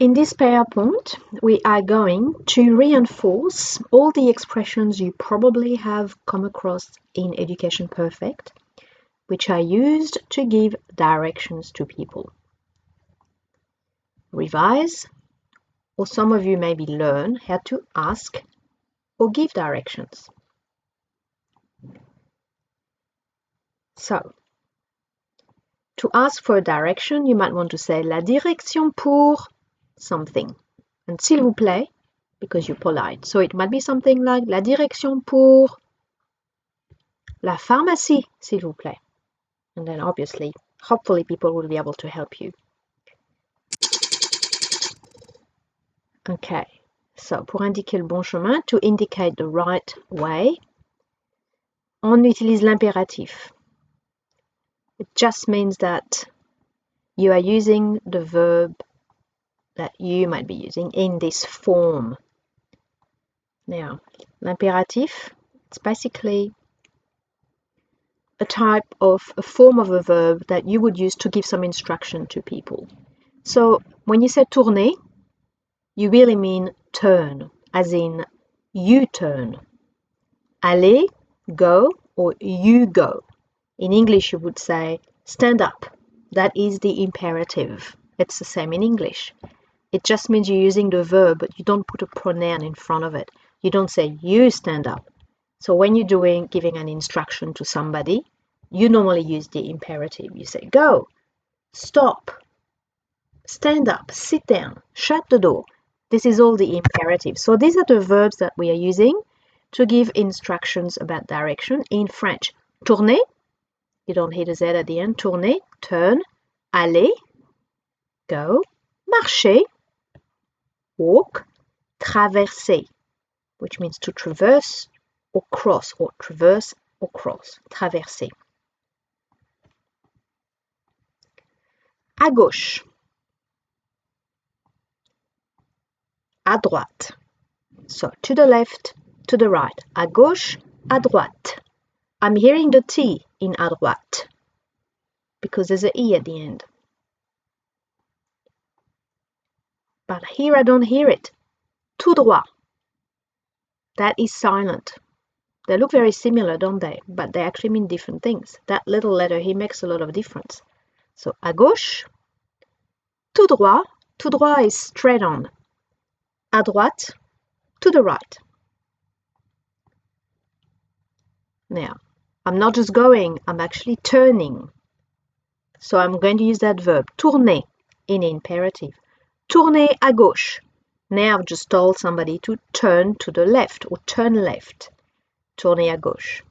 In this PowerPoint, we are going to reinforce all the expressions you probably have come across in Education Perfect, which are used to give directions to people. Revise, or some of you maybe learn how to ask or give directions. So, to ask for a direction, you might want to say la direction pour something. And s'il vous plaît, because you're polite. So it might be something like la direction pour la pharmacie, s'il vous plaît. And then obviously, hopefully people will be able to help you. Okay, so pour indiquer le bon chemin, to indicate the right way, on utilise l'impératif. It just means that you are using the verb that you might be using in this form. Now, l'impératif, it's basically a form of a verb that you would use to give some instruction to people. So when you say tourner, you really mean turn, as in you turn. Aller, go, or you go. In English, you would say stand up. That is the imperative. It's the same in English. It just means you're using the verb, but you don't put a pronoun in front of it. You don't say you stand up. So when you're giving an instruction to somebody, you normally use the imperative. You say go, stop, stand up, sit down, shut the door. This is all the imperative. So these are the verbs that we are using to give instructions about direction in French. Tourner, you don't hit a Z at the end. Tourner, turn. Aller, go. Marcher, walk. Traverser, which means to traverse or cross, or traverse or cross. Traverser. À gauche. À droite. So to the left, to the right. À gauche, à droite. I'm hearing the T in à droite because there's an E at the end. But here I don't hear it. Tout droit. That is silent. They look very similar, don't they? But they actually mean different things. That little letter here makes a lot of difference. So à gauche, tout droit. Tout droit is straight on. À droite, to the right. Now, I'm not just going, I'm actually turning. So I'm going to use that verb, tourner, in imperative. Tourner à gauche. Now I've just told somebody to turn to the left or turn left. Tourner à gauche.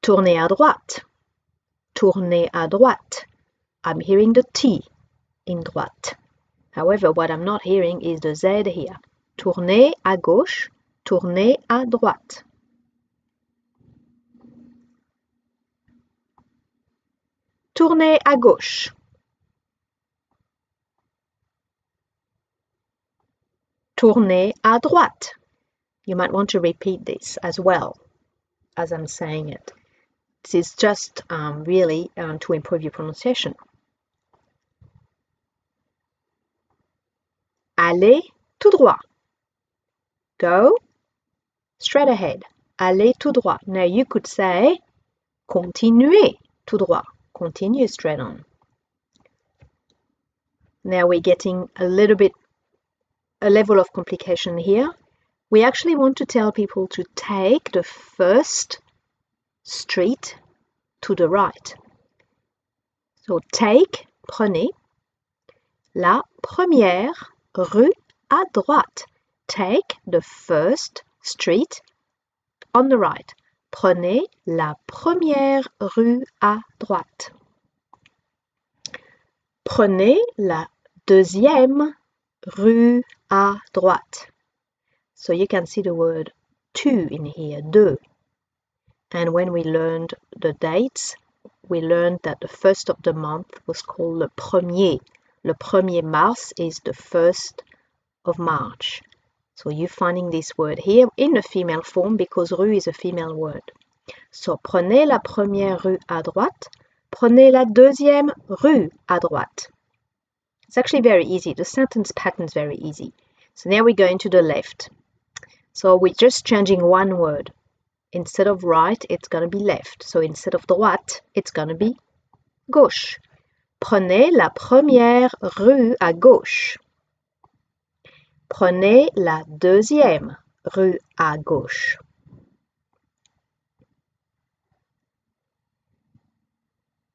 Tourner à droite. Tourner à droite. I'm hearing the T in droite. However, what I'm not hearing is the Z here. Tourner à gauche. Tourner à droite. Tourner à gauche. Tourner à droite. You might want to repeat this as well as I'm saying it. This is just really to improve your pronunciation. Aller tout droit. Go straight ahead. Aller tout droit. Now you could say continuez tout droit. Continue straight on. Now we're getting a level of complication here. We actually want to tell people to take the first street to the right. So take, prenez, la première rue à droite. Take the first street on the right. Prenez la première rue à droite. Prenez la deuxième rue à droite. So you can see the word two in here, deux. And when we learned the dates, we learned that the first of the month was called le premier. Le premier mars is the 1st of March. So you're finding this word here in the female form because rue is a female word. So prenez la première rue à droite. Prenez la deuxième rue à droite. It's actually very easy. The sentence pattern is very easy. So now we're going to the left. So we're just changing one word. Instead of right, it's going to be left. So instead of droite, it's going to be gauche. Prenez la première rue à gauche. Prenez la deuxième rue à gauche.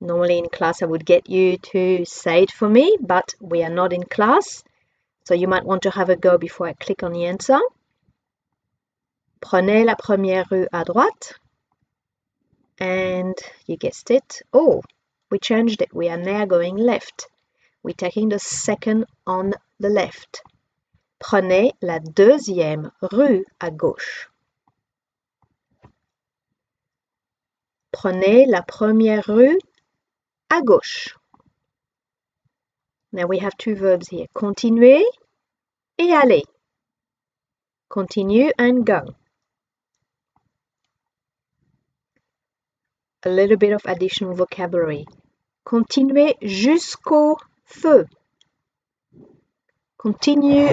Normally in class I would get you to say it for me, but we are not in class, so you might want to have a go before I click on the answer. Prenez la première rue à droite. And you guessed it. Oh, we changed it. We are now going left. We're taking the second on the left. Prenez la deuxième rue à gauche. Prenez la première rue à gauche. Now we have two verbs here. Continuer et aller. Continue and go. A little bit of additional vocabulary. Continuer jusqu'au feu. Continue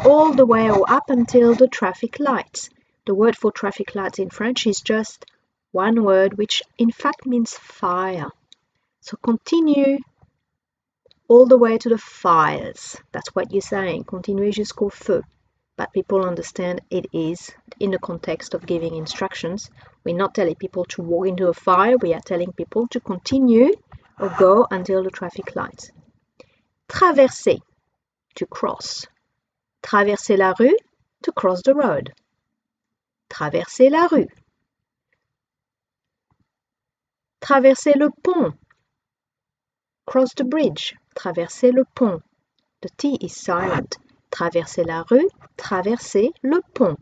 all the way or up until the traffic lights. The word for traffic lights in French is just one word, which in fact means fire. So continue all the way to the fires. That's what you're saying. Continuez jusqu'au feu. But people understand it is in the context of giving instructions. We're not telling people to walk into a fire. We are telling people to continue or go until the traffic lights. Traverser, to cross. Traverser la rue, to cross the road. Traverser la rue. Traverser le pont. Cross the bridge. Traverser le pont. The T is silent. Traverser la rue, traverser le pont.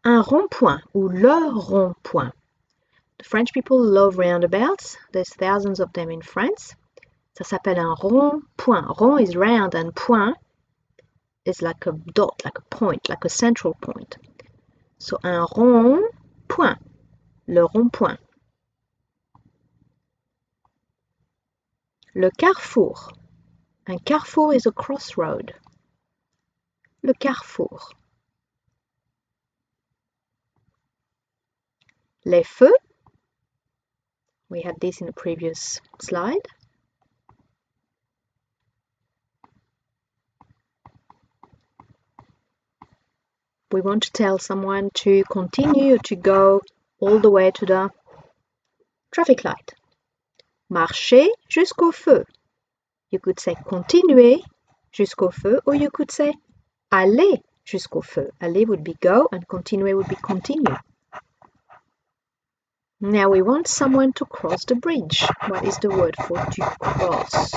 Un rond-point ou le rond-point. The French people love roundabouts. There's thousands of them in France. Ça s'appelle un rond-point. Rond is round and point is like a dot, like a point, like a central point. So un rond-point. Le rond-point. Le carrefour. Un carrefour is a crossroad. Le carrefour. Les feux. We had this in the previous slide. We want to tell someone to continue to go all the way to the traffic light. Marchez jusqu'au feu. You could say continuez jusqu'au feu, or you could say allez jusqu'au feu. Aller would be go and continuer would be continue. Now we want someone to cross the bridge. What is the word for to cross?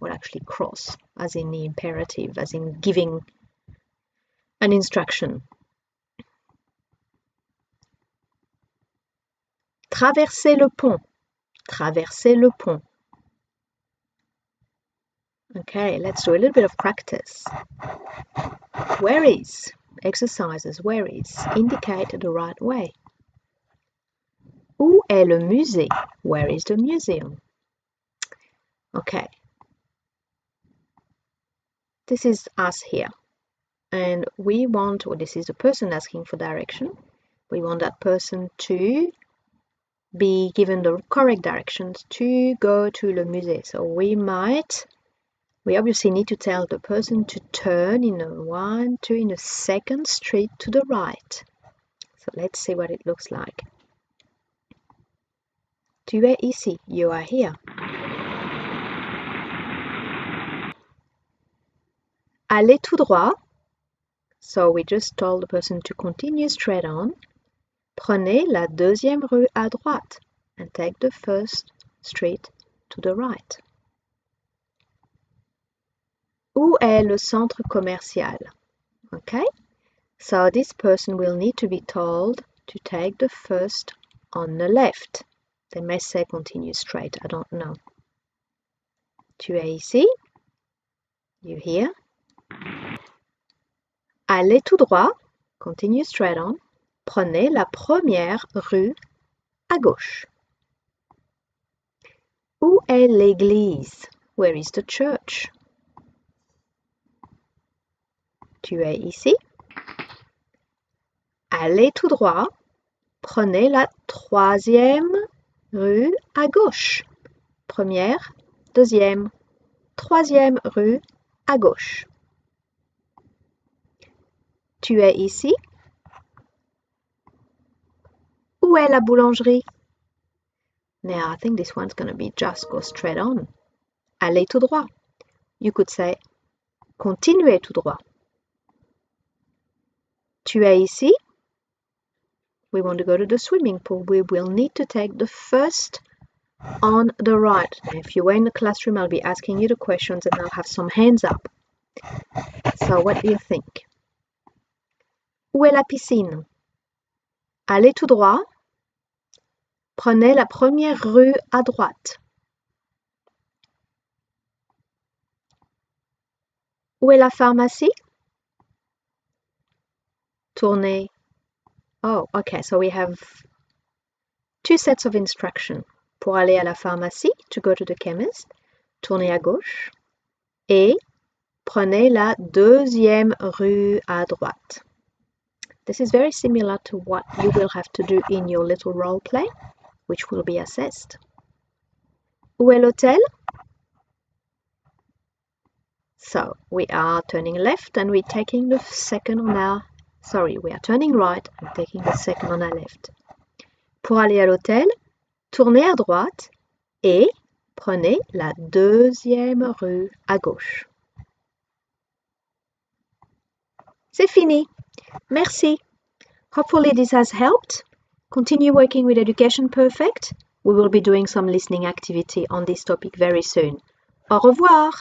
Well, actually cross, as in the imperative, as in giving an instruction. Traverser le pont. Traverser le pont. Okay, let's do a little bit of practice. Where is? Exercises. Where is? Indicate the right way. Où est le musée? Where is the museum? Okay. This is us here. And we want, or this is the person asking for direction. We want that person to be given the correct directions to go to le musée. So we obviously need to tell the person to turn in the second street to the right. So let's see what it looks like. Tu es ici. You are here. Allez tout droit. So we just told the person to continue straight on. Prenez la deuxième rue à droite and take the first street to the right. Où est le centre commercial? Okay, so this person will need to be told to take the first on the left. They may say continue straight, I don't know. Tu es ici? You here? Allez tout droit, continue straight on. Prenez la première rue à gauche. Où est l'église? Where is the church? Tu es ici? Allez tout droit. Prenez la 3e rue à gauche. Première, 2e, 3e rue à gauche. Tu es ici? Où est la boulangerie? Now, I think this one's going to be just go straight on. Allez tout droit. You could say continuez tout droit. Tu es ici? We want to go to the swimming pool. We will need to take the first on the right. Now, if you were in the classroom, I'll be asking you the questions and I'll have some hands up. So what do you think? Où est la piscine? Allez tout droit. Prenez la première rue à droite. Où est la pharmacie? Tournez. Oh, okay, so we have 2 sets of instruction. Pour aller à la pharmacie, to go to the chemist, tournez à gauche et prenez la 2e rue à droite. This is very similar to what you will have to do in your little role play, which will be assessed. Où est l'hôtel? So we are turning left and we're taking the second on our... Sorry, we are turning right and taking the second on our left. Pour aller à l'hôtel, tournez à droite et prenez la 2e rue à gauche. C'est fini. Merci. Hopefully this has helped. Continue working with Education Perfect. We will be doing some listening activity on this topic very soon. Au revoir.